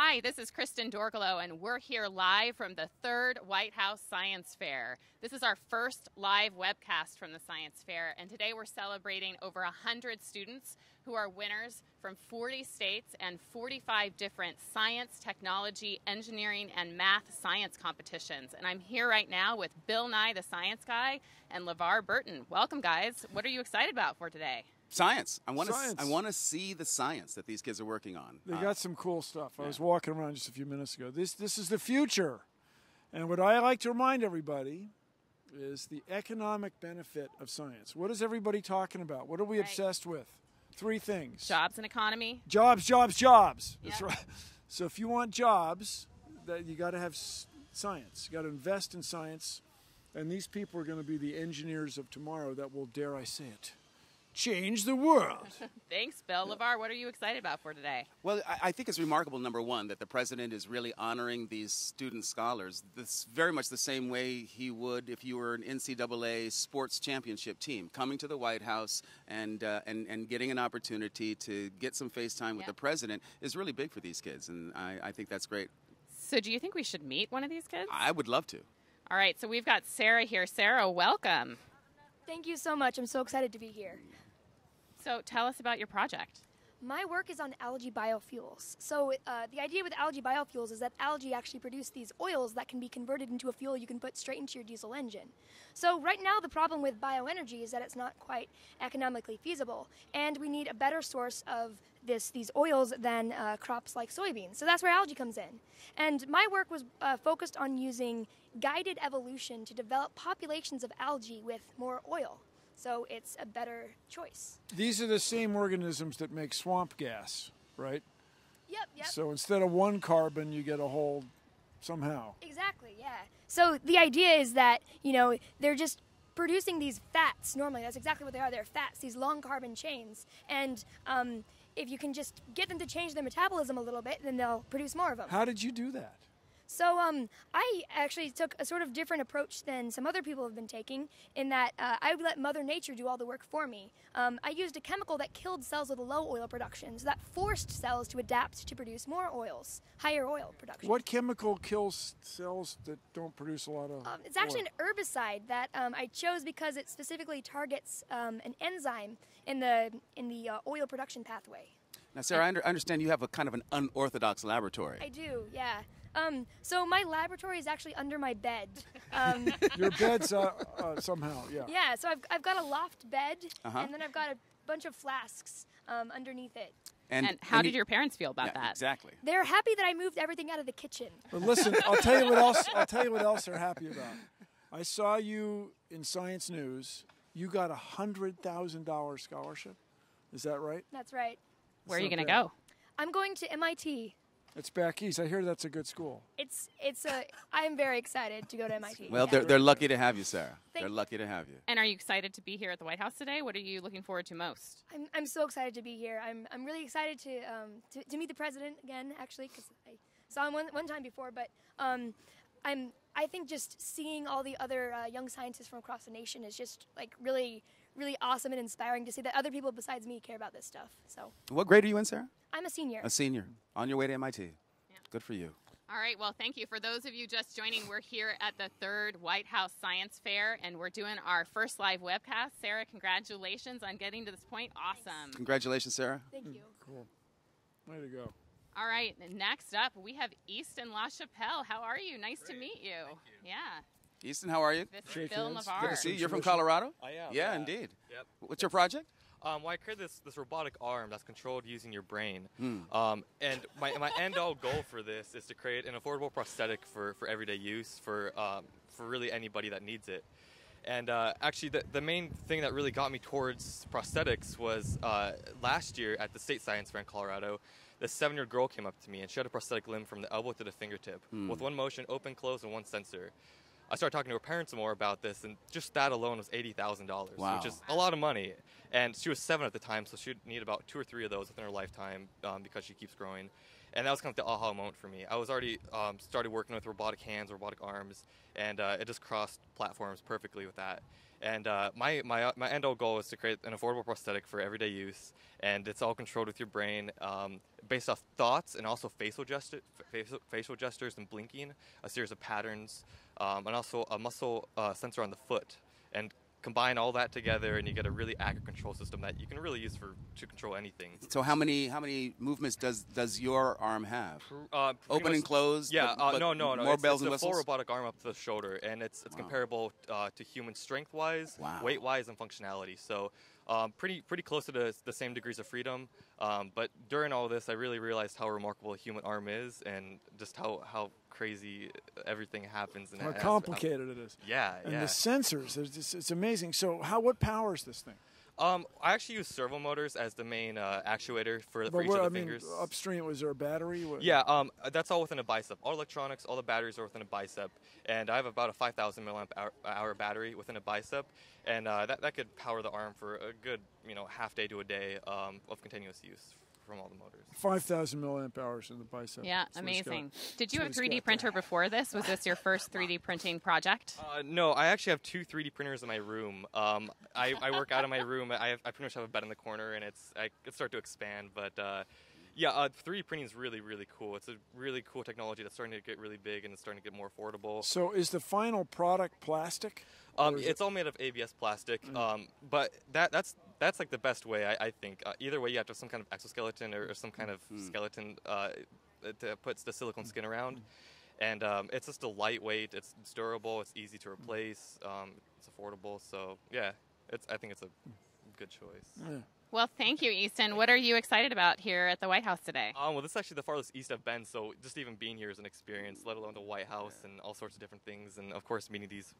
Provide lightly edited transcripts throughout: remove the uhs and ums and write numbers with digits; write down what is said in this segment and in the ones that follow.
Hi, this is Kristen Dorgalo, and we're here live from the third White House Science Fair. This is our first live webcast from the Science Fair, and today we're celebrating over 100 students who are winners from 40 states and 45 different science, technology, engineering, and math science competitions. And I'm here right now with Bill Nye, the science guy, and LeVar Burton. Welcome, guys. What are you excited about for today? Science. I want to see the science that these kids are working on. They got some cool stuff. I was walking around just a few minutes ago. This is the future. And what I like to remind everybody is the economic benefit of science. What is everybody talking about? What are we obsessed with? Three things. Jobs and economy. Jobs, jobs, jobs. Yep. That's right. So if you want jobs, you got to have science. You got to invest in science. And these people are going to be the engineers of tomorrow that will, dare I say it, change the world. Thanks, Bill. LeVar, what are you excited about for today? Well, I think it's remarkable, number one, that the president is really honoring these student scholars. This very much the same way he would if you were an NCAA sports championship team. Coming to the White House and getting an opportunity to get some face time with the president is really big for these kids, and I think that's great. So do you think we should meet one of these kids? I would love to. All right, so we've got Sarah here. Sarah, welcome. Thank you so much. I'm so excited to be here. So tell us about your project. My work is on algae biofuels. So the idea with algae biofuels is that algae actually produce these oils that can be converted into a fuel you can put straight into your diesel engine. So right now the problem with bioenergy is that it's not quite economically feasible, and we need a better source of these oils than crops like soybeans. So that's where algae comes in. And my work was focused on using guided evolution to develop populations of algae with more oil. So it's a better choice. These are the same organisms that make swamp gas, right? Yep. So instead of one carbon, you get a whole somehow. Exactly, yeah. So the idea is that, they're just producing these fats normally. That's exactly what they are. They're fats, these long carbon chains. And if you can just get them to change their metabolism a little bit, then they'll produce more of them. How did you do that? So I actually took a sort of different approach than some other people have been taking, in that I let Mother Nature do all the work for me. I used a chemical that killed cells with a low oil production, so that forced cells to adapt to produce more oils, higher oil production. What chemical kills cells that don't produce a lot of It's actually oil? an herbicide that I chose because it specifically targets an enzyme in the oil production pathway. Now, Sarah, I understand you have a kind of an unorthodox laboratory. I do, yeah. So my laboratory is actually under my bed. Your bed's somehow, yeah. Yeah, so I've got a loft bed, Uh-huh. and then I've got a bunch of flasks underneath it. And how did your parents feel about that? Exactly. They're happy that I moved everything out of the kitchen. But listen, I'll tell you what else they're happy about. I saw you in Science News. You got a $100,000 scholarship. Is that right? That's right. Where are you going to bad. go? I'm going to MIT. It's back east. I hear that's a good school. I'm very excited to go to MIT. Well, yeah. they're lucky to have you, Sarah. Thank They're you. lucky to have you. And are you excited to be here at the White House today? What are you looking forward to most? I'm so excited to be here. I'm really excited to meet the president again, actually, because I saw him one time before. But I think just seeing all the other young scientists from across the nation is just like really, really awesome and inspiring to see that other people besides me care about this stuff. So What grade are you in, Sarah? I'm a senior. A senior. On your way to MIT. Good for you. All right, well, thank you. For those of you just joining, we're here at the third White House Science Fair, and we're doing our first live webcast. Sarah, congratulations on getting to this point. Awesome. Congratulations, Sarah. Thank you. Cool. Way to go. All right, next up, we have Easton LaChapelle. How are you? Nice to meet you. Yeah. Easton, how are you? This Shake is Bill hands. LeVar. Good to see you. You're from Colorado? I am. Yeah, indeed. Yep. What's your project? Well, I created this robotic arm that's controlled using your brain. And my end-all goal for this is to create an affordable prosthetic for everyday use for really anybody that needs it. And actually, the main thing that really got me towards prosthetics was last year at the State Science Fair in Colorado. This 7-year-old girl came up to me and she had a prosthetic limb from the elbow to the fingertip with one motion, open, close, and one sensor. I started talking to her parents more about this, and just that alone was $80,000, Wow. which is a lot of money. And she was 7 at the time, so she'd need about 2 or 3 of those within her lifetime because she keeps growing. And that was kind of the aha moment for me. I was already started working with robotic hands, robotic arms, and it just crossed platforms perfectly with that. And my end-all goal is to create an affordable prosthetic for everyday use, and it's all controlled with your brain, based off thoughts and also facial gestures and blinking, a series of patterns, and also a muscle sensor on the foot. And combine all that together, and you get a really accurate control system that you can really use to control anything. So how many movements does your arm have? Open and closed? Yeah, but no. More bells and it's a whistles? full robotic arm up to the shoulder, and it's comparable to human strength-wise, weight-wise, and functionality. So pretty close to the same degrees of freedom. But during all this, I really realized how remarkable a human arm is, and just how crazy everything happens. And how complicated it is. Yeah, and the sensors, it's amazing. So what powers this thing? I actually use servo motors as the main actuator for each of the fingers. Upstream, was there a battery? Yeah, that's all within a bicep. All electronics, all the batteries are within a bicep. And I have about a 5,000 milliamp hour battery within a bicep. And that could power the arm for a good, half day to a day of continuous use from all the motors. 5,000 milliamp hours in the bicep. Yeah, That's amazing. Did you have a 3D printer before this? Was this your first 3D printing project? No, I actually have 2 3D printers in my room. I work out of my room. I pretty much have a bed in the corner, and I start to expand. But 3D printing is really, really cool. It's a really cool technology that's starting to get really big, and it's starting to get more affordable. So is the final product plastic? It's all made of ABS plastic, but that's like the best way, I think. Either way, you have to have some kind of exoskeleton or some kind of skeleton to put the silicone skin around. And it's just a lightweight, it's durable, it's easy to replace, it's affordable. So, yeah, I think it's a good choice. Yeah. Well, thank you, Easton. What are you excited about here at the White House today? Well, this is actually the farthest east I've been, so just even being here is an experience, let alone the White House and all sorts of different things. And, of course, meeting these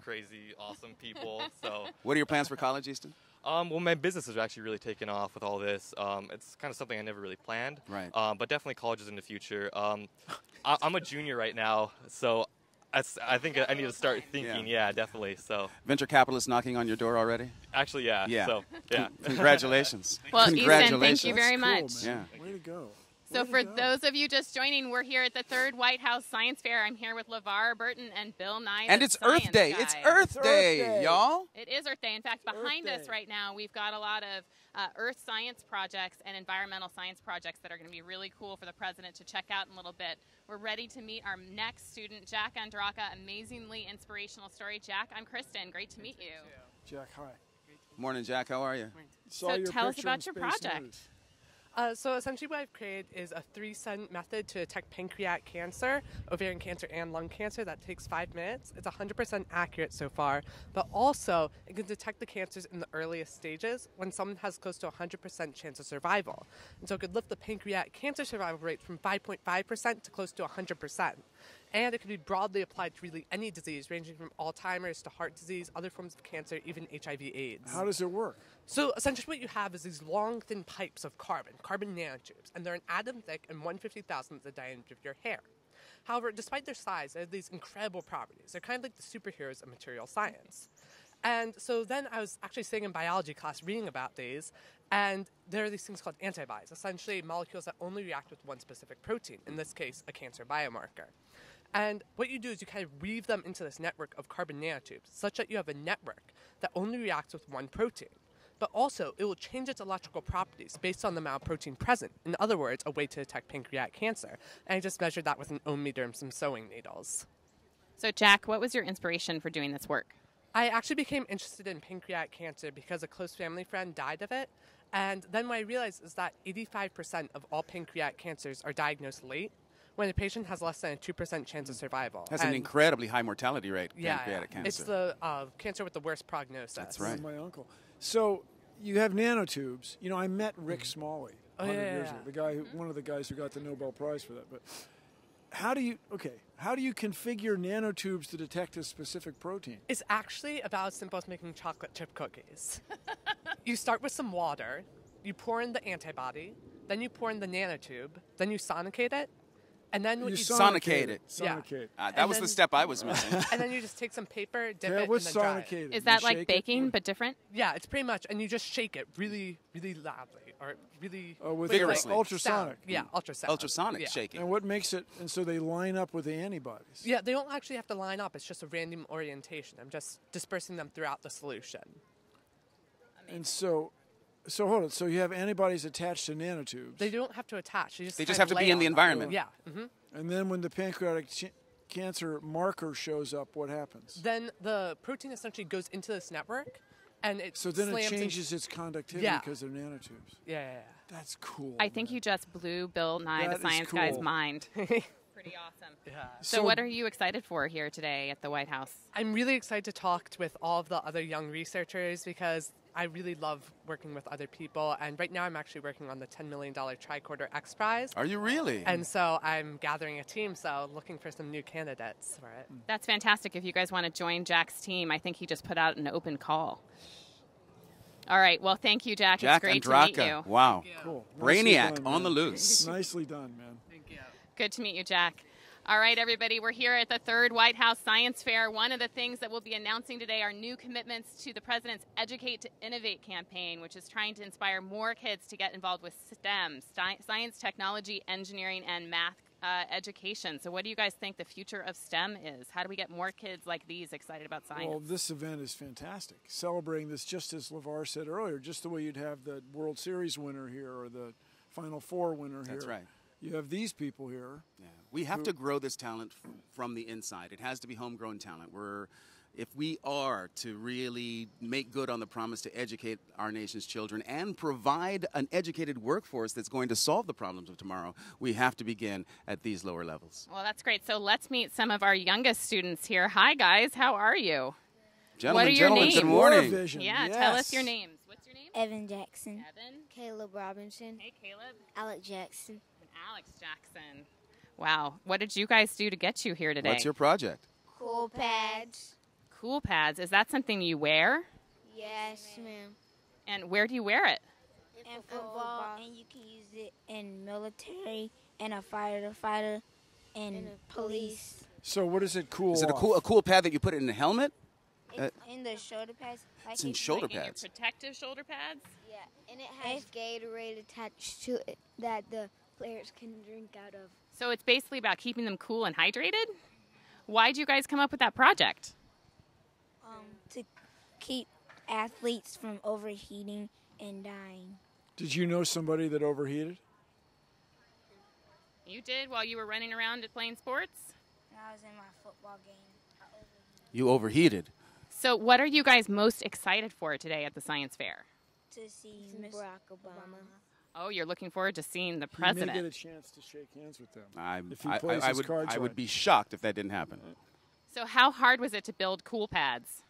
crazy, awesome people. So, what are your plans for college, Easton? Well, my business has actually really taken off with all this. It's kind of something I never really planned. Right. But definitely college is in the future. I'm a junior right now, so I think I need to start thinking. Yeah, definitely. So venture capitalists knocking on your door already? Actually, yeah. Yeah. So, yeah. Congratulations. Well, Congratulations. Easton, thank you very much. Cool, man. Yeah. Way to go. So for those of you just joining, we're here at the 3rd White House Science Fair. I'm here with LeVar Burton and Bill Nye. And it's Earth Day. It's Earth Day, y'all. It is Earth Day. In fact, behind us right now, we've got a lot of earth science projects and environmental science projects that are going to be really cool for the president to check out in a little bit. We're ready to meet our next student, Jack Andraka. Amazingly inspirational story. Jack, I'm Kristen. Great to meet you. Jack, hi. Morning, Jack. How are you? So tell us about your project. News. So essentially what I've created is a 3-cent method to detect pancreatic cancer, ovarian cancer, and lung cancer that takes 5 minutes. It's 100% accurate so far, but also it can detect the cancers in the earliest stages when someone has close to 100% chance of survival. And so it could lift the pancreatic cancer survival rate from 5.5% to close to 100%. And it can be broadly applied to really any disease, ranging from Alzheimer's to heart disease, other forms of cancer, even HIV/AIDS. How does it work? So essentially what you have is these long, thin pipes of carbon nanotubes, and they're an atom thick and 1/50,000th of the diameter of your hair. However, despite their size, they have these incredible properties. They're kind of like the superheroes of material science. And so then I was actually sitting in biology class reading about these, and there are these things called antibodies, essentially molecules that only react with one specific protein, in this case, a cancer biomarker. And what you do is you kind of weave them into this network of carbon nanotubes, such that you have a network that only reacts with one protein. But also, it will change its electrical properties based on the amount of protein present. In other words, a way to detect pancreatic cancer. And I just measured that with an ohm meter and some sewing needles. So, Jack, what was your inspiration for doing this work? I actually became interested in pancreatic cancer because a close family friend died of it. And then what I realized is that 85% of all pancreatic cancers are diagnosed late, when a patient has less than a 2% chance of survival. That's an incredibly high mortality rate, pancreatic cancer. It's the cancer with the worst prognosis. That's right. My uncle. So you have nanotubes. You know, I met Rick Smalley 100 years ago, the guy, one of the guys who got the Nobel Prize for that. But how do you configure nanotubes to detect a specific protein? It's actually about as simple as making chocolate chip cookies. You start with some water, you pour in the antibody, then you pour in the nanotube, then you sonicate it, and then you sonicate it. Sonicate. That was the step I was missing. And then you just take some paper, dip it, and what's then dry it. sonicated? Is that like baking, but different? Yeah, it's pretty much, and you just shake it really, really loudly. are really with Vigorously. ultrasonic. sound. Yeah, ultrasonic. Ultrasonic Yeah. shaking. And what makes it? And so they line up with the antibodies. Yeah, they don't actually have to line up. It's just a random orientation. I'm just dispersing them throughout the solution. And so hold on. So you have antibodies attached to nanotubes. They don't have to attach. They just They kind just of have to lay be in on the them. environment. Yeah. Mm-hmm. And then when the pancreatic cancer marker shows up, what happens? Then the protein essentially goes into this network, and it So then it slams changes its conductivity Yeah. because they're nanotubes. Yeah. That's cool. I think you just blew Bill Nye, That the is science cool. guy's mind. Pretty awesome. Yeah. So what are you excited for here today at the White House? I'm really excited to talk with all of the other young researchers because I really love working with other people. And right now I'm actually working on the $10 million Tricorder X Prize. Are you really? And so I'm gathering a team, so looking for some new candidates for it. That's fantastic. If you guys want to join Jack's team, I think he just put out an open call. All right. Well, thank you, Jack. Jack it's great Andraka. to meet you. Wow. Cool. Nicely Brainiac done, on man. the loose. Nicely done, man. Thank you. Good to meet you, Jack. All right, everybody, we're here at the third White House Science Fair. One of the things that we'll be announcing today are new commitments to the President's Educate to Innovate campaign, which is trying to inspire more kids to get involved with STEM, science, technology, engineering, and math education. So what do you guys think the future of STEM is? How do we get more kids like these excited about science? Well, this event is fantastic. Celebrating this, just as LeVar said earlier, just the way you'd have the World Series winner here or the Final Four winner here. That's right. You have these people here. Yeah. We have to grow this talent from the inside. It has to be homegrown talent. If we are to really make good on the promise to educate our nation's children and provide an educated workforce that's going to solve the problems of tomorrow, we have to begin at these lower levels. Well, that's great. So let's meet some of our youngest students here. Hi, guys. How are you? Gentlemen, What are your names? good morning. Vision. Yeah, yes. tell us your names. What's your name? Evan Jackson, Evan. Caleb Robinson, Hey, Caleb. Alec Jackson. And Alex Jackson. Wow. What did you guys do to get you here today? What's your project? Cool pads. Cool pads. Is that something you wear? Yes, ma'am. And where do you wear it? And football, and you can use it in military, and a fighter, and police. So what is it cool Is it a off? cool pad that you put in the helmet? It's in the shoulder pads. Like It's in shoulder Like in your pads. protective shoulder pads? Yeah, and it has Gatorade attached to it that the players can drink out of. So it's basically about keeping them cool and hydrated? Why did you guys come up with that project? To keep athletes from overheating and dying. Did you know somebody that overheated? You did while you were running around and playing sports? When I was in my football game, I overheated. You overheated. So what are you guys most excited for today at the science fair? To see Barack Obama. Oh, you're looking forward to seeing the You may president. get a chance to shake hands with them. If he I plays his would, cards I would right. be shocked if that didn't happen. So how hard was it to build cool pads?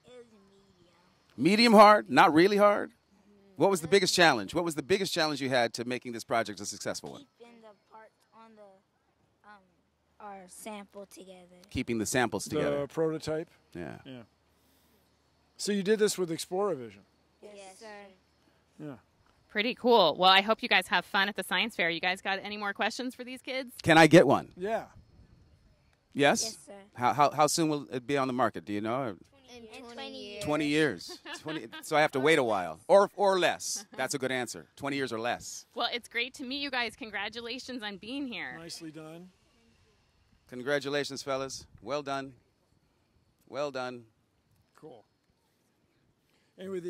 It was medium. Medium hard, not really hard. What was the biggest challenge? What was the biggest challenge you had to making this project a successful one? Keeping the parts on the our sample together. Keeping the samples together. The prototype. Yeah. Yeah. So you did this with Exploravision. Yes, sir. Yeah. Pretty cool. Well, I hope you guys have fun at the science fair. You guys got any more questions for these kids? Can I get one? Yeah. Yes? Yes, sir. How soon will it be on the market? Do you know? In 20 years. 20 years. 20, so I have to wait a while. Or less. That's a good answer. 20 years or less. Well, it's great to meet you guys. Congratulations on being here. Nicely done. Congratulations, fellas. Well done. Well done. Cool. Anyway,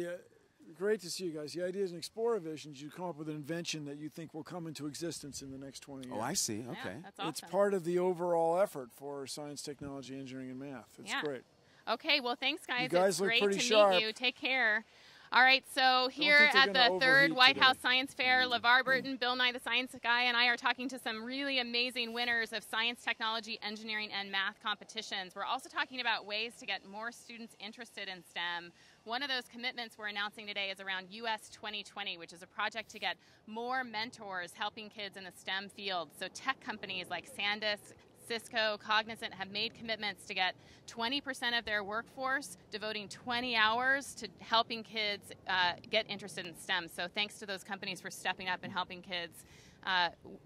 great to see you guys. The idea is in Exploravision, you come up with an invention that you think will come into existence in the next 20 years. Oh, I see. Okay. Yeah, that's awesome. It's part of the overall effort for science, technology, engineering, and math. It's Yeah. great. Okay, well, thanks, guys. guys it's look great pretty to sharp. meet you. Take care. All right, so here think they're at gonna the third overheat White today. House Science Fair, LeVar Burton, Bill Nye the Science Guy, and I are talking to some really amazing winners of science, technology, engineering, and math competitions. We're also talking about ways to get more students interested in STEM. One of those commitments we're announcing today is around US 2020, which is a project to get more mentors helping kids in the STEM field. So tech companies like SanDisk, Cisco, Cognizant have made commitments to get 20% of their workforce devoting 20 hours to helping kids get interested in STEM. So thanks to those companies for stepping up and helping kids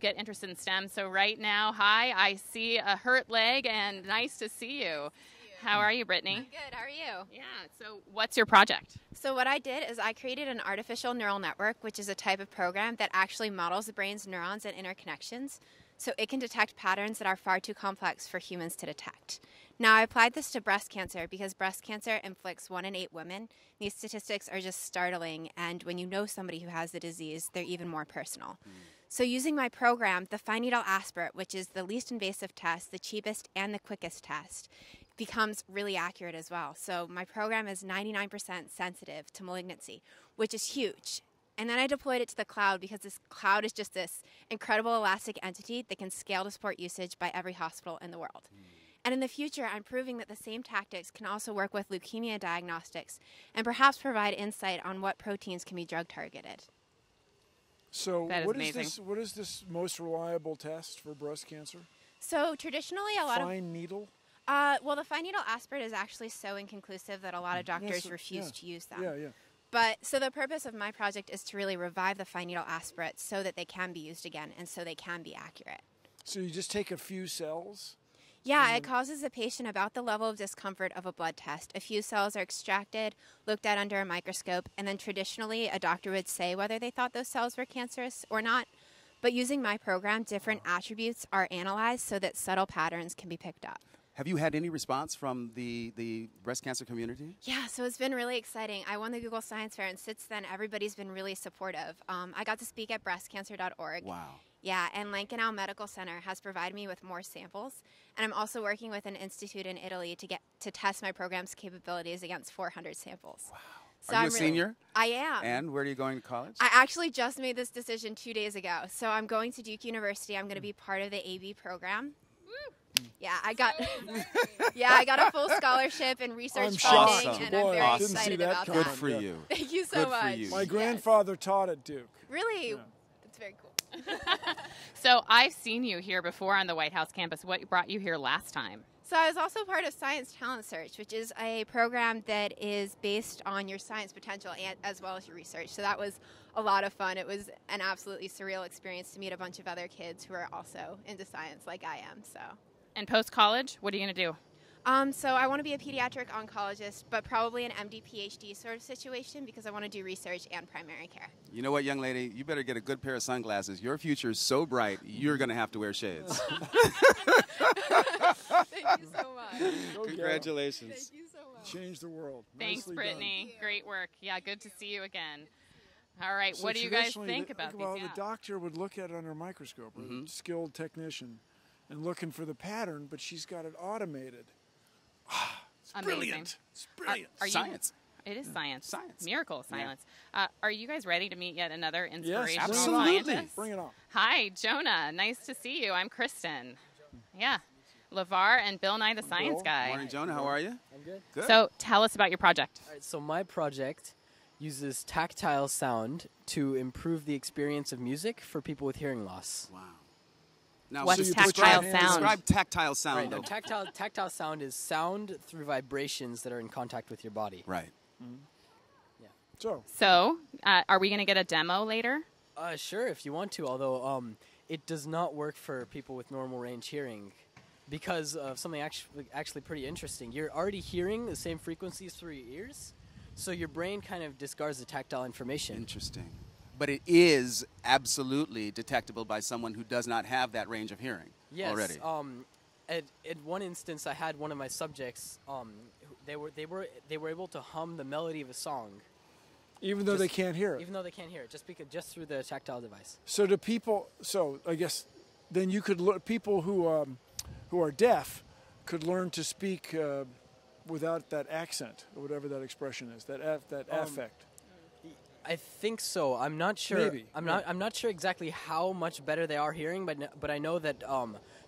get interested in STEM. So right now, hi, I see a hurt leg, and nice to see you. How are you, Brittany? I'm good. How are you? Yeah, so what's your project? So what I did is I created an artificial neural network, which is a type of program that actually models the brain's neurons and interconnections, so it can detect patterns that are far too complex for humans to detect. Now, I applied this to breast cancer because breast cancer inflicts 1 in 8 women. These statistics are just startling, and when you know somebody who has the disease, they're even more personal. So using my program, the fine needle aspirate, which is the least invasive test, the cheapest and the quickest test, becomes really accurate as well. So my program is 99% sensitive to malignancy, which is huge. And then I deployed it to the cloud because this cloud is just this incredible elastic entity that can scale to support usage by every hospital in the world. And in the future, I'm proving that the same tactics can also work with leukemia diagnostics and perhaps provide insight on what proteins can be drug targeted. So That is what amazing. what is this most reliable test for breast cancer? So traditionally, a lot of... Fine needle? well, the fine needle aspirate is actually so inconclusive that a lot of doctors Yes, refuse yeah. to use them. Yeah, yeah. But so the purpose of my project is to really revive the fine needle aspirate so that they can be used again and so they can be accurate. So you just take a few cells? Yeah, it causes the patient about the level of discomfort of a blood test. A few cells are extracted, looked at under a microscope, and then traditionally a doctor would say whether they thought those cells were cancerous or not. But using my program, different attributes are analyzed so that subtle patterns can be picked up. Have you had any response from the breast cancer community? Yeah, so it's been really exciting. I won the Google Science Fair, and since then, everybody's been really supportive. I got to speak at breastcancer.org. Wow. Yeah, and Lankenau Medical Center has provided me with more samples, and I'm also working with an institute in Italy to test my program's capabilities against 400 samples. Wow. So Are you a senior? I am. And where are you going to college? I actually just made this decision 2 days ago. So I'm going to Duke University. I'm going to be part of the AB program. Yeah, I got a full scholarship and research I'm funding, shocked. and Boy, I'm very I didn't see excited that about coming. Good that. for you. Thank you so Good for much. you. My grandfather taught at Duke. Really? Yeah. That's very cool. So I've seen you here before on the White House campus. What brought you here last time? So I was also part of Science Talent Search, which is a program that is based on your science potential and, as well as your research. So that was a lot of fun. It was an absolutely surreal experience to meet a bunch of other kids who are also into science like I am. So. And post-college, what are you going to do? So I want to be a pediatric oncologist, but probably an MD, PhD sort of situation because I want to do research and primary care. You know what, young lady? You better get a good pair of sunglasses. Your future is so bright, you're going to have to wear shades. Thank you so much. Congratulations. Thank you so much. Change the world. Thanks, Nicely Brittany. done. Great work. Yeah, good to see you again. All right, So what do you guys traditionally, think about well, these? the doctor would look at it under a microscope, or a skilled technician, and looking for the pattern, but she's got it automated. It's Amazing. brilliant. It's brilliant. Are you- Science. It is science. Science. Miracle of Yeah. science. Are you guys ready to meet yet another inspirational absolutely. scientist? Bring it on. Hi, Jonah. Nice to see you. I'm Kristen. Yeah. LeVar and Bill Nye the Science Bill. Guy. Morning, Jonah. How are you? I'm good. Good. So tell us about your project. All right, so my project uses tactile sound to improve the experience of music for people with hearing loss. Wow. Now, What's So you tactile describe- sound? describe tactile sound, Right, though. no, tactile sound is sound through vibrations that are in contact with your body. Right. So, Are we going to get a demo later? Sure, if you want to, although it does not work for people with normal range hearing because of something actually pretty interesting. You're already hearing the same frequencies through your ears, so your brain kind of discards the tactile information. Interesting. But it is absolutely detectable by someone who does not have that range of hearing Yes. already. At one instance, I had one of my subjects. They were able to hum the melody of a song, even though they can't hear it. even though they can't hear it, just through the tactile device. So do people? So I guess then you could people who are deaf could learn to speak without that accent or whatever that expression is. That affect. I think so. I'm not sure. Maybe. I'm not sure exactly how much better they are hearing, but I know that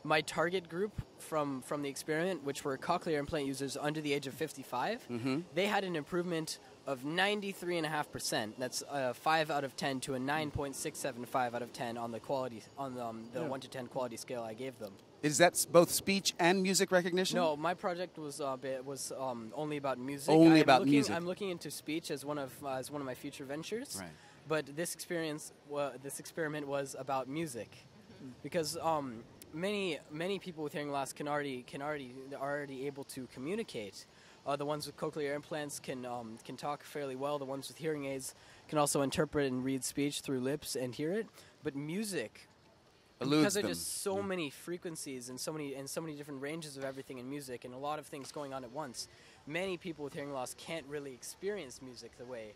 my target group from the experiment, which were cochlear implant users under the age of 55, they had an improvement of 93.5%. That's 5 out of 10 to a 9.675 out of 10 on the quality the 1 to 10 quality scale I gave them. Is that both speech and music recognition? No, my project was only about music. Only about music. I'm looking into speech as one of my future ventures. Right. But this experiment was about music, because many people with hearing loss are already able to communicate. The ones with cochlear implants can talk fairly well. The ones with hearing aids can also interpret and read speech through lips and hear it. But music, because there are just so many frequencies and so many different ranges of everything in music, and a lot of things going on at once, many people with hearing loss can't really experience music the way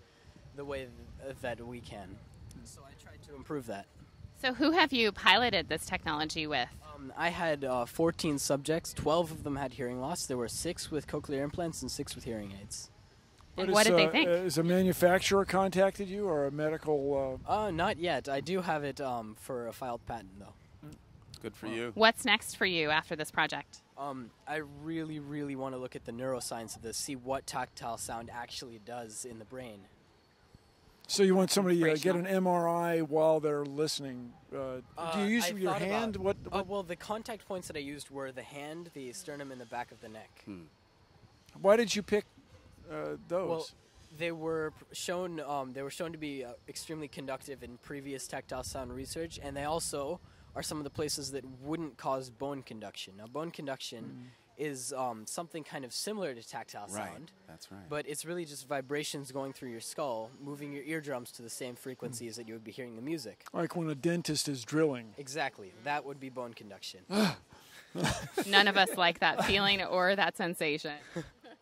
that we can. So I tried to improve that. So who have you piloted this technology with? I had 14 subjects. 12 of them had hearing loss. There were 6 with cochlear implants and 6 with hearing aids. And what did they think? Has a manufacturer contacted you or a medical... Not yet. I do have it for a filed patent, though. Good for you. What's next for you after this project? I really, really want to look at the neuroscience of this, see what tactile sound actually does in the brain. So you want somebody to get an MRI while they're listening? Do you use your hand? Well, the contact points that I used were the hand, the sternum, and the back of the neck. Why did you pick those? Well, they were shown to be extremely conductive in previous tactile sound research, and they also are some of the places that wouldn't cause bone conduction. Now, bone conduction is something kind of similar to tactile sound. Right, that's right. But it's really just vibrations going through your skull, moving your eardrums to the same frequencies that you would be hearing the music. Like when a dentist is drilling. Exactly. That would be bone conduction. None of us like that feeling or that sensation.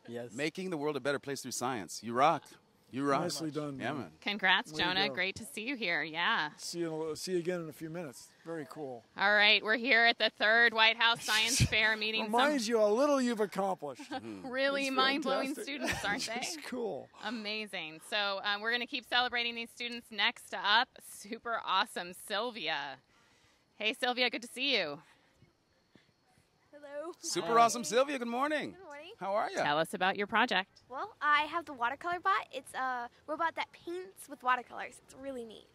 Yes. Making the world a better place through science. You rock. You rock. Nicely done. Yeah, man. Congrats, Way to Jonah. go. Great to see you here. Yeah. See you again in a few minutes. Very cool. All right, we're here at the 3rd White House Science Fair meeting Reminds you how little you've accomplished. really It's mind-blowing fantastic. students, aren't they? It's cool. Amazing. So we're going to keep celebrating these students. Next up, super awesome Sylvia. Hey, Sylvia, good to see you. Hello. Super awesome, Sylvia. Good morning. Good morning. How are you? Tell us about your project. Well, I have the watercolor bot. It's a robot that paints with watercolors. It's really neat.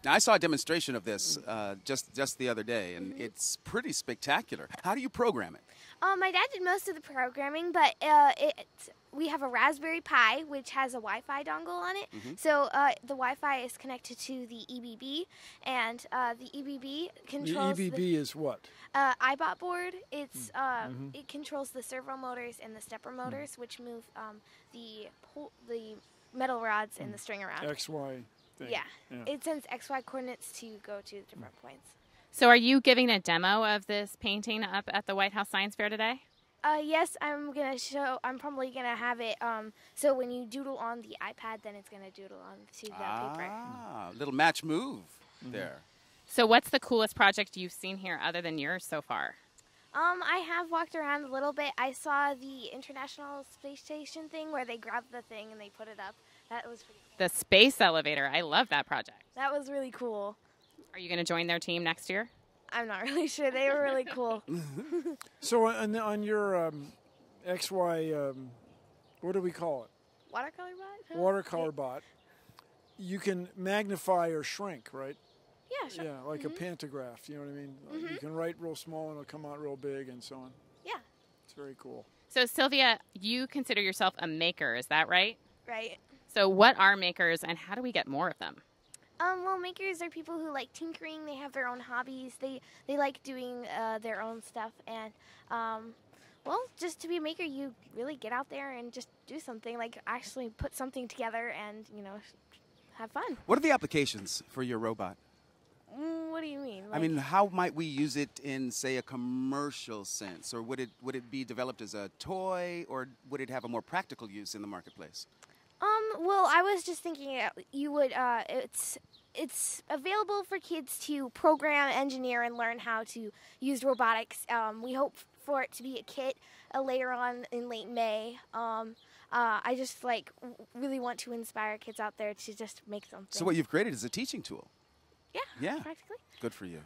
Now, I saw a demonstration of this just the other day, and it's pretty spectacular. How do you program it? My dad did most of the programming, but we have a Raspberry Pi, which has a Wi-Fi dongle on it. So the Wi-Fi is connected to the EBB, and the EBB controls The EBB is what? iBot board. It's it controls the servo motors and the stepper motors, which move the metal rods and the string around. XY thing. Yeah. It sends XY coordinates to go to different points. So are you giving a demo of this painting up at the White House Science Fair today? Yes, I'm probably gonna have it. So when you doodle on the iPad, then it's gonna doodle on to the paper. Little match move there. So what's the coolest project you've seen here other than yours so far? I have walked around a little bit. I saw the International Space Station thing where they grabbed the thing and they put it up. That was pretty cool. The space elevator. I love that project. That was really cool. Are you going to join their team next year? I'm not really sure. They were really cool. So on your XY, what do we call it? Watercolor bot? Watercolor bot. You can magnify or shrink, right? Yeah, sure. Yeah, like a pantograph. You know what I mean? You can write real small and it'll come out real big and so on. Yeah. It's very cool. So Sylvia, you consider yourself a maker, is that right? Right. So what are makers and how do we get more of them? Well, makers are people who like tinkering. They have their own hobbies. They like doing their own stuff. And, well, just to be a maker, you really get out there and just do something, like actually put something together and, have fun. What are the applications for your robot? What do you mean? I mean, how might we use it in, say, a commercial sense? Or would it be developed as a toy, or would it have a more practical use in the marketplace? Well, I was just thinking you would, it's available for kids to program, engineer, and learn how to use robotics. We hope for it to be a kit later on in late May. I just, really want to inspire kids out there to just make something. So what you've created is a teaching tool. Yeah, practically. Good for you.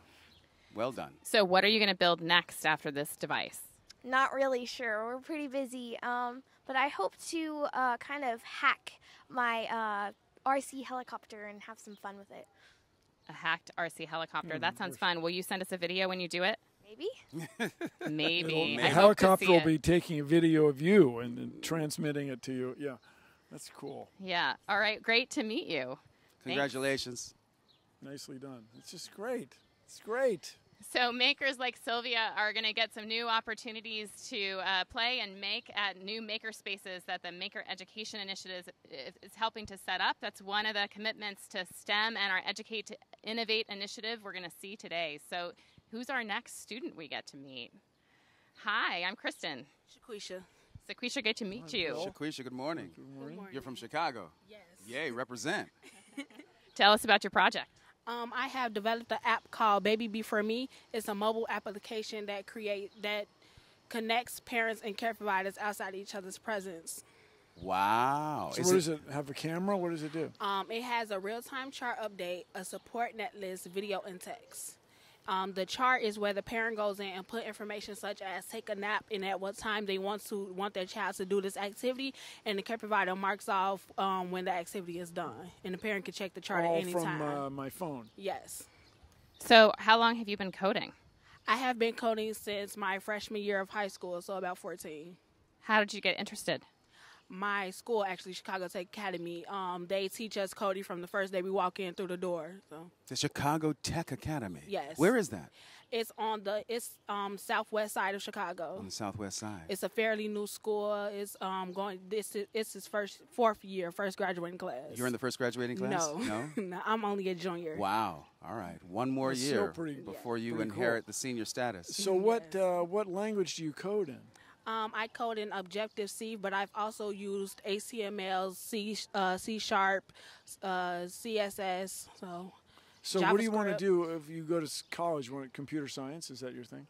Well done. So what are you going to build next after this device? Not really sure. We're pretty busy. But I hope to kind of hack my RC helicopter and have some fun with it. A hacked RC helicopter. That sounds fun. Will you send us a video when you do it? Maybe. Maybe. The I hope to helicopter see will it. be taking a video of you and transmitting it to you. Yeah, that's cool. Yeah. All right. Great to meet you. Congratulations. Nicely done. It's just great. It's great. So makers like Sylvia are going to get some new opportunities to play and make at new maker spaces that the Maker Education Initiative is helping to set up. That's one of the commitments to STEM and our Educate to Innovate initiative we're going to see today. So who's our next student we get to meet? Hi, I'm Kristen. Shaquisha. Shaquisha, good to meet you. Shaquisha, good morning. Good morning. You're from Chicago. Yes. Yay, represent. Tell us about your project. I have developed an app called Baby Before Me. It's a mobile application that connects parents and care providers outside of each other's presence. Wow. So what does it have, a camera? What does it do? It has a real-time chart update, a support net list, video, and text. The chart is where the parent goes in and put information such as take a nap and at what time they want their child to do this activity, and the care provider marks off when the activity is done, and the parent can check the chart at any time. All from my phone? Yes. So how long have you been coding? I have been coding since my freshman year of high school, so about 14. How did you get interested? My school, actually, Chicago Tech Academy, they teach us coding from the first day we walk in through the door. So. The Chicago Tech Academy? Yes. Where is that? It's on the southwest side of Chicago. On the southwest side. It's a fairly new school. It's it's his fourth graduating class. You're in the first graduating class? No. No, I'm only a junior. Wow. All right. One more That's year pretty before you inherit cool. the senior status. So what language do you code in? I code in Objective-C, but I've also used HTML, C Sharp, CSS. So what do you want to do if you go to college? You want computer science? Is that your thing?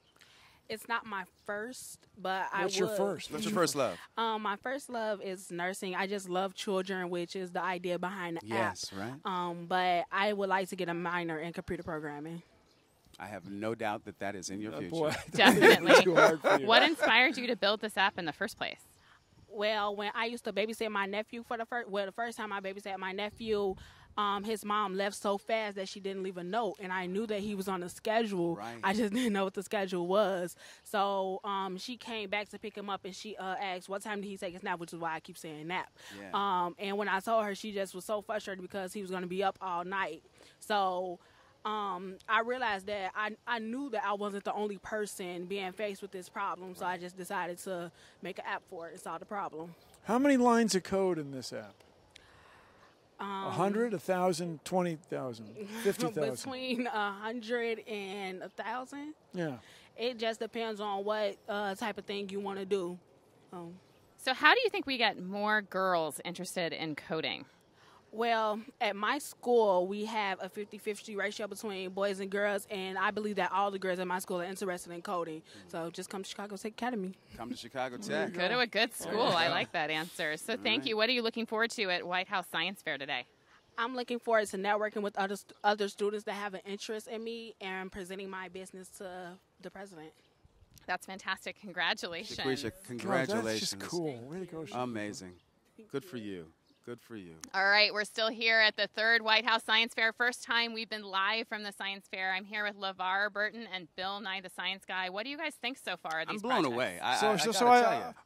It's not my first, but What's your first? What's your first love? My first love is nursing. I just love children, which is the idea behind the app. Yes, right. But I would like to get a minor in computer programming. I have no doubt that is in your future. Boy, definitely. too hard for you. What inspired you to build this app in the first place? Well, when I used to babysit my nephew the first time I babysat my nephew, his mom left so fast that she didn't leave a note, and I knew that he was on a schedule. Right. I just didn't know what the schedule was. So she came back to pick him up, and she asked, what time did he take his nap, which is why I keep saying nap. Yeah. And when I told her, she just was so frustrated because he was going to be up all night. So I realized that I knew that I wasn't the only person being faced with this problem, so I just decided to make an app for it and solve the problem. How many lines of code in this app? 100, 1,000, 20,000, 50,000? Between 100 and 1,000. Yeah. It just depends on what type of thing you want to do. So how do you think we get more girls interested in coding? Well, at my school, we have a 50-50 ratio between boys and girls, and I believe that all the girls at my school are interested in coding. So just come to Chicago Tech Academy. Come to Chicago Tech. Go to a good school. I like that answer. So thank you. What are you looking forward to at White House Science Fair today? I'm looking forward to networking with other students that have an interest in me and presenting my business to the president. That's fantastic. Congratulations. Shaquisha, congratulations. God, that's just cool. Way to go, Shaquisha. Amazing. Good for you. Good for you. All right, we're still here at the third White House Science Fair. First time we've been live from the Science Fair. I'm here with LeVar Burton and Bill Nye, the Science Guy. What do you guys think so far of these I'm blown projects? away.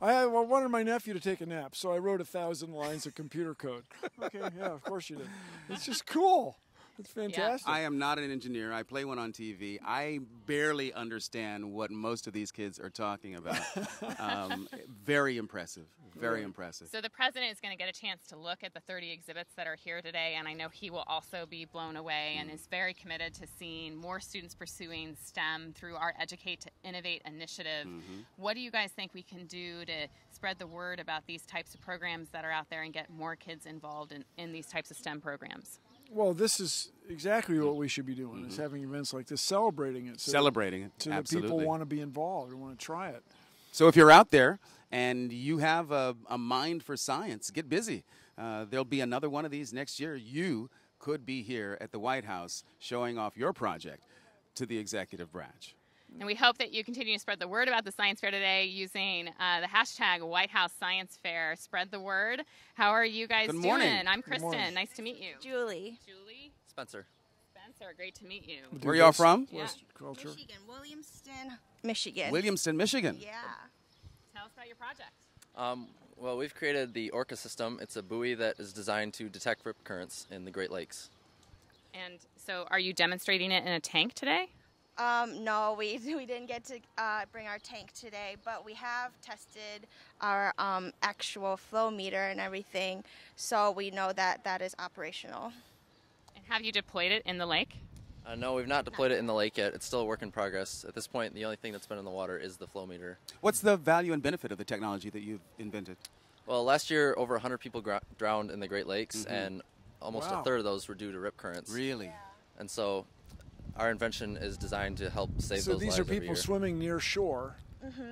I wanted my nephew to take a nap, so I wrote 1,000 lines of computer code. Okay, yeah, of course you did. It's just cool. It's fantastic. I am not an engineer. I play one on TV. I barely understand what most of these kids are talking about. Very impressive. Very impressive. So the president is going to get a chance to look at the 30 exhibits that are here today, and I know he will also be blown away and is very committed to seeing more students pursuing STEM through our Educate to Innovate initiative. What do you guys think we can do to spread the word about these types of programs that are out there and get more kids involved in these types of STEM programs? Well, this is exactly what we should be doing, is having events like this, celebrating it. So that people want to be involved and want to try it. So if you're out there and you have a mind for science, get busy. There'll be another one of these next year. You could be here at the White House showing off your project to the executive branch. And we hope that you continue to spread the word about the Science Fair today using the hashtag White House Science Fair. Spread the word. How are you guys Good morning. doing? I'm Kristen. Nice to meet you. Julie. Julie. Spencer. Spencer, great to meet you. Where y'all from? West Culture. Michigan. Williamston, Michigan. Williamston, Michigan. Yeah. Tell us about your project. Well, we've created the Orca system. It's a buoy that is designed to detect rip currents in the Great Lakes. And so are you demonstrating it in a tank today? No, we didn't get to bring our tank today, but we have tested our actual flow meter and everything, so we know that that is operational. And have you deployed it in the lake? No, we've not deployed it in the lake yet. It's still a work in progress. At this point, the only thing that's been in the water is the flow meter. What's the value and benefit of the technology that you've invented? Well, last year, over 100 people drowned in the Great Lakes, and almost a third of those were due to rip currents. Really? Yeah. And so our invention is designed to help save So those lives these are every people year. swimming near shore,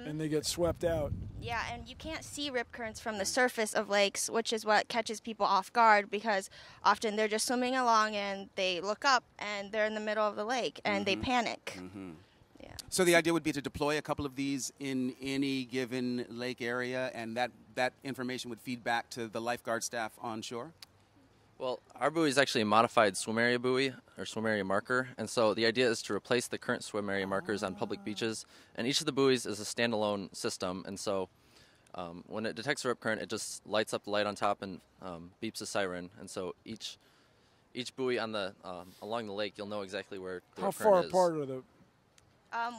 and they get swept out. Yeah, and you can't see rip currents from the surface of lakes, which is what catches people off guard, because often they're just swimming along and they look up and they're in the middle of the lake and they panic. Yeah. So the idea would be to deploy a couple of these in any given lake area, and that information would feed back to the lifeguard staff on shore? Well, our buoy is actually a modified swim area buoy, or swim area marker, and so the idea is to replace the current swim area markers on public beaches, and each of the buoys is a standalone system, and so when it detects a rip current, it just lights up the light on top and beeps a siren, and so each buoy on the along the lake, you'll know exactly where the How rip far current is. apart are the?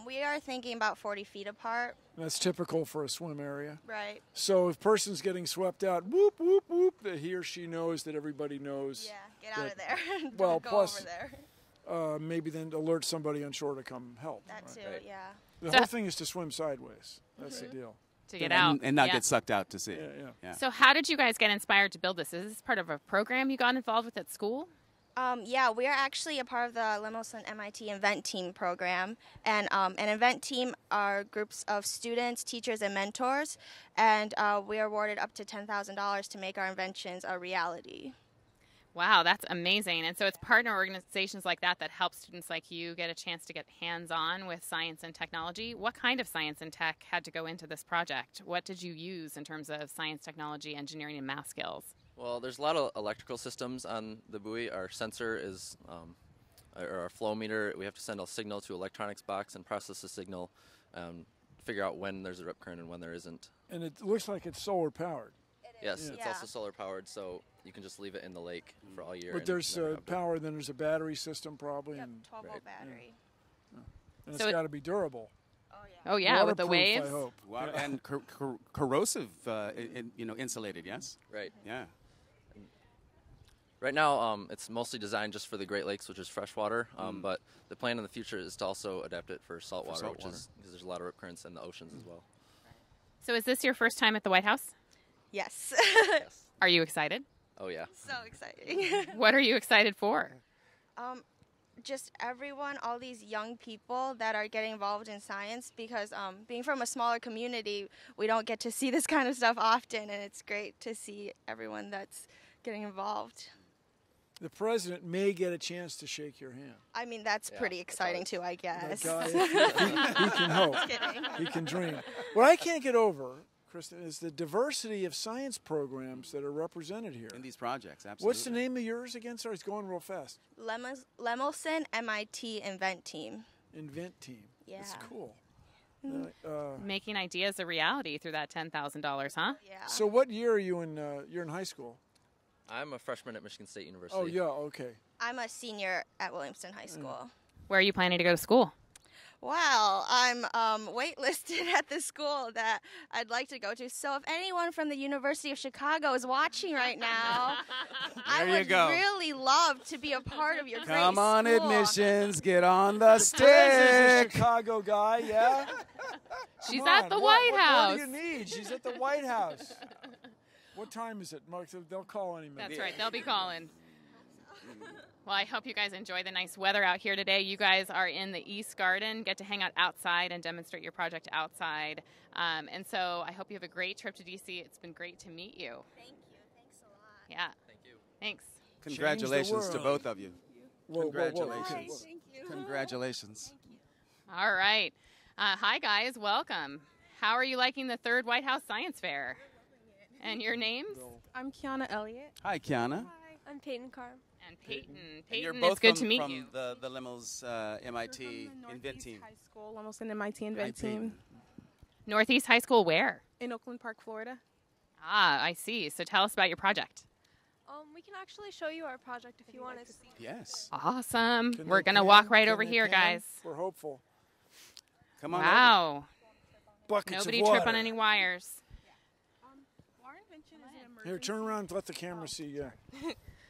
We are thinking about 40 feet apart. That's typical for a swim area. Right. So if a person's getting swept out, whoop, whoop, whoop, that he or she knows that everybody knows. Yeah, get out of there. Don't Well, go plus, over there. maybe then alert somebody on shore to come help. That too, Right. yeah. The whole thing is to swim sideways. That's the deal. To get out. And not get sucked out to sea. Yeah. So how did you guys get inspired to build this? Is this part of a program you got involved with at school? Yeah, we are actually a part of the Lemelson MIT Invent Team program. And an Invent Team are groups of students, teachers, and mentors. And we are awarded up to $10,000 to make our inventions a reality. Wow, that's amazing. And so it's partner organizations like that that help students like you get a chance to get hands-on with science and technology. What kind of science and tech had to go into this project? What did you use in terms of science, technology, engineering, and math skills? Well, there's a lot of electrical systems on the buoy. Our sensor is, or our flow meter, we have to send a signal to electronics box and process the signal, figure out when there's a rip current and when there isn't. And it looks like it's solar powered. Yes, it's also solar powered, so you can just leave it in the lake for all year. But there's power, then there's a battery system probably. Yep, And 12-volt battery. And So it's got to be durable. Oh yeah, with the Waterproof, waves. I hope. Wow. And corrosive, insulated, yes? Right. Yeah. Right now, it's mostly designed just for the Great Lakes, which is freshwater, but the plan in the future is to also adapt it for saltwater, which is because there's a lot of rip currents in the oceans as well. So is this your first time at the White House? Yes. Are you excited? Oh, yeah. So exciting. What are you excited for? Just everyone, all these young people that are getting involved in science, because being from a smaller community, we don't get to see this kind of stuff often, and it's great to see everyone that's getting involved. The president may get a chance to shake your hand. I mean, that's pretty exciting too, I guess. That guy, he can hope. Just kidding. He can dream. What I can't get over, Kristen, is the diversity of science programs that are represented here. In these projects, absolutely. What's the name of yours again? Sorry, it's going real fast. Lemelson MIT Invent Team. Invent Team. Yeah. That's cool. Making ideas a reality through that $10,000, huh? Yeah. So what year are you in? You're in high school. I'm a freshman at Michigan State University. Oh, yeah, okay. I'm a senior at Williamston High School. Where are you planning to go to school? Well, I'm waitlisted at the school that I'd like to go to. So if anyone from the University of Chicago is watching right now, I would really love to be a part of your great Come on, school. admissions, get on the President's a stick. Chicago guy, yeah? She's Come at on, the White House. What do you need? She's at the White House. What time is it, Mark? They'll call any minute. That's right. They'll be calling. Well, I hope you guys enjoy the nice weather out here today. You guys are in the East Garden, get to hang out outside and demonstrate your project outside. And so I hope you have a great trip to D.C. It's been great to meet you. Thank you. Thanks a lot. Yeah. Thank you. Thanks. Congratulations to both of you. Whoa, Congratulations. Thank you. Congratulations. All right. Hi, guys. Welcome. How are you liking the third White House Science Fair? And your names? I'm Kiana Elliott. Hi, Kiana. Hi, I'm Peyton Carr. And Peyton. And Peyton, you're both it's good from, to meet from you. the Lemels MIT Invent Team. High School, Lemelson MIT Invent Team. Northeast High School where? In Oakland Park, Florida. Ah, I see. So tell us about your project. We can actually show you our project if you want to see. Yes. Awesome. Can We're they going to pan? walk right Can over they here, pan? guys. We're hopeful. Come on. Wow. Buckets Nobody of water. trip on any wires. Here, turn around and let the camera see you.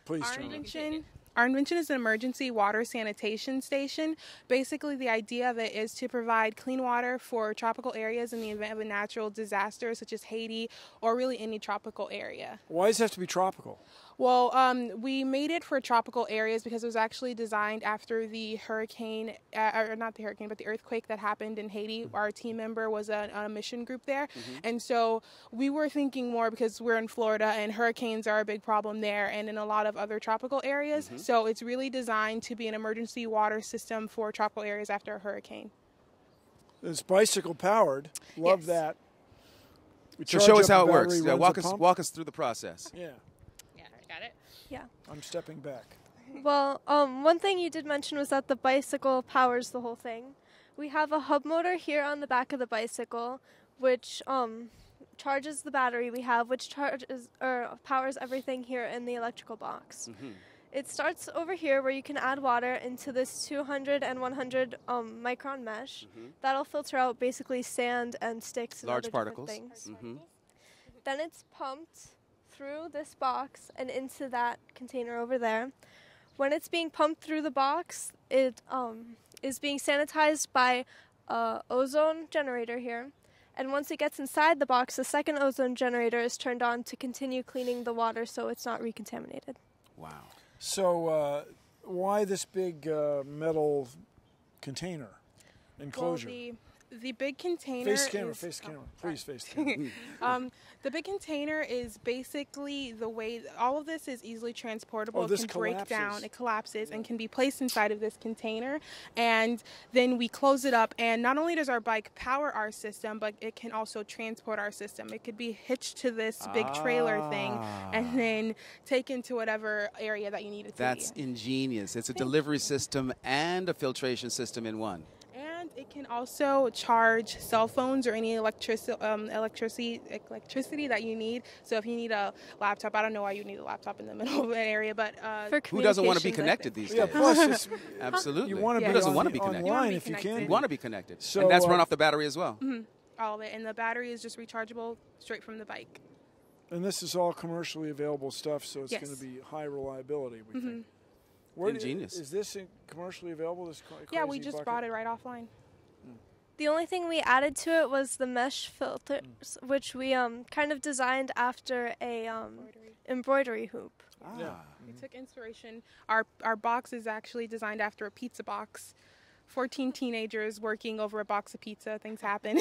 Please turn around. Our invention is an emergency water sanitation station. Basically, the idea of it is to provide clean water for tropical areas in the event of a natural disaster, such as Haiti, or really any tropical area. Why does it have to be tropical? Well, we made it for tropical areas because it was actually designed after the hurricane, or not the hurricane, but the earthquake that happened in Haiti. Our team member was on a mission group there. And so we were thinking more because we're in Florida and hurricanes are a big problem there and in a lot of other tropical areas. So it's really designed to be an emergency water system for tropical areas after a hurricane. It's bicycle powered. Love that. We So charge show us up how a it works. battery, runs Walk a us pump. walk us through the process. Yeah. Got it? Yeah. I'm stepping back. Well, one thing you did mention was that the bicycle powers the whole thing. We have a hub motor here on the back of the bicycle, which charges the battery we have, which charges or powers everything here in the electrical box. It starts over here where you can add water into this 200 and 100 micron mesh. That'll filter out basically sand and sticks and Large other particles. different things. Then it's pumped through this box and into that container over there. When it's being pumped through the box, it is being sanitized by an ozone generator here. And once it gets inside the box, the second ozone generator is turned on to continue cleaning the water so it's not recontaminated. Wow. So why this big metal container enclosure? Well, the big container Face camera, is, face camera. Please face camera. the big container is basically the way all of this is easily transportable. Oh, It this can break down, collapses. it collapses, and can be placed inside of this container. And then we close it up. And not only does our bike power our system, but it can also transport our system. It could be hitched to this big trailer thing and then taken to whatever area that you need it to That's be. ingenious. It's a delivery system and a filtration system in one. And it can also charge cell phones or any electricity that you need. So if you need a laptop, I don't know why you need a laptop in the middle of an area, but for who doesn't want to be communications, I connected think. these Yeah, days? plus it's, Absolutely. you want to Who be doesn't want to be connected? online if you can. You want to be connected. So, and that's run off the battery as well. All of it. And the battery is just rechargeable straight from the bike. And this is all commercially available stuff, so it's Yes. going to be high reliability, we think. Where Ingenious. Is this commercially available? This Yeah, we crazy just bucket? bought it right offline. The only thing we added to it was the mesh filters, which we kind of designed after a embroidery hoop. Yeah. We took inspiration. Our box is actually designed after a pizza box. 14 teenagers working over a box of pizza. Things happen.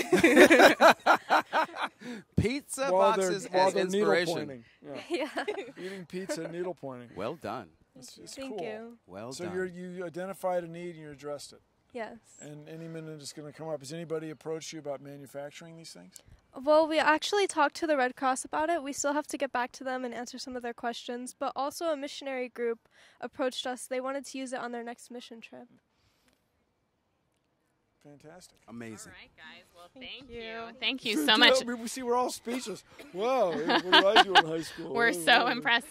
Pizza While boxes they're as needle inspiration. pointing. Yeah. Eating pizza and needle pointing. Well done. It's Thank cool. you. Well So done. you identified a need and you addressed it. Yes. And any minute it's going to come up. Has anybody approached you about manufacturing these things? Well, we actually talked to the Red Cross about it. We still have to get back to them and answer some of their questions. But also a missionary group approached us. They wanted to use it on their next mission trip. Fantastic. Amazing. All right, guys. Well, thank you. Thank you so Yeah, much. we see we're all speechless. Wow, what did I do in high school? We're so impressed.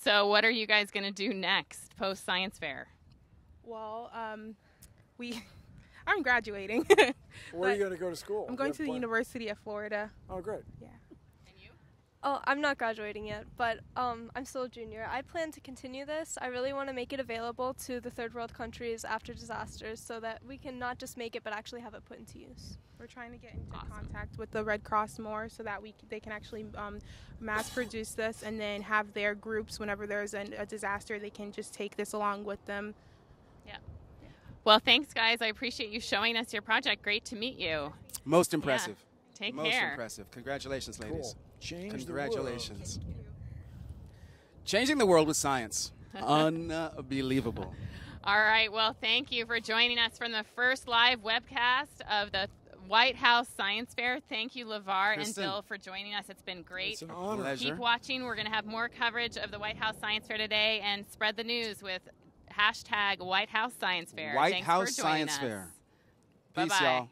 So what are you guys going to do next post science fair? Well, I'm graduating. Where are you going to go to school? I'm going to the University of Florida. Oh, great. Yeah. Oh, I'm not graduating yet, but I'm still a junior. I plan to continue this. I really want to make it available to the third world countries after disasters so that we can not just make it but actually have it put into use. We're trying to get into contact with the Red Cross more so that they can actually mass produce this and then have their groups, whenever there's a disaster, they can just take this along with them. Yeah. Well, thanks, guys. I appreciate you showing us your project. Great to meet you. Most impressive. Take Most care. impressive. Congratulations, ladies. Cool. Change Congratulations. Changing the world with science. Unbelievable. All right. Well, thank you for joining us from the first live webcast of the White House Science Fair. Thank you, LeVar and Bill, for joining us. It's been great. It's an honor. Pleasure. Keep watching. We're going to have more coverage of the White House Science Fair today and spread the news with # White House Science Fair. White Thanks House for joining Science us. Fair. Peace, Bye-bye. y'all.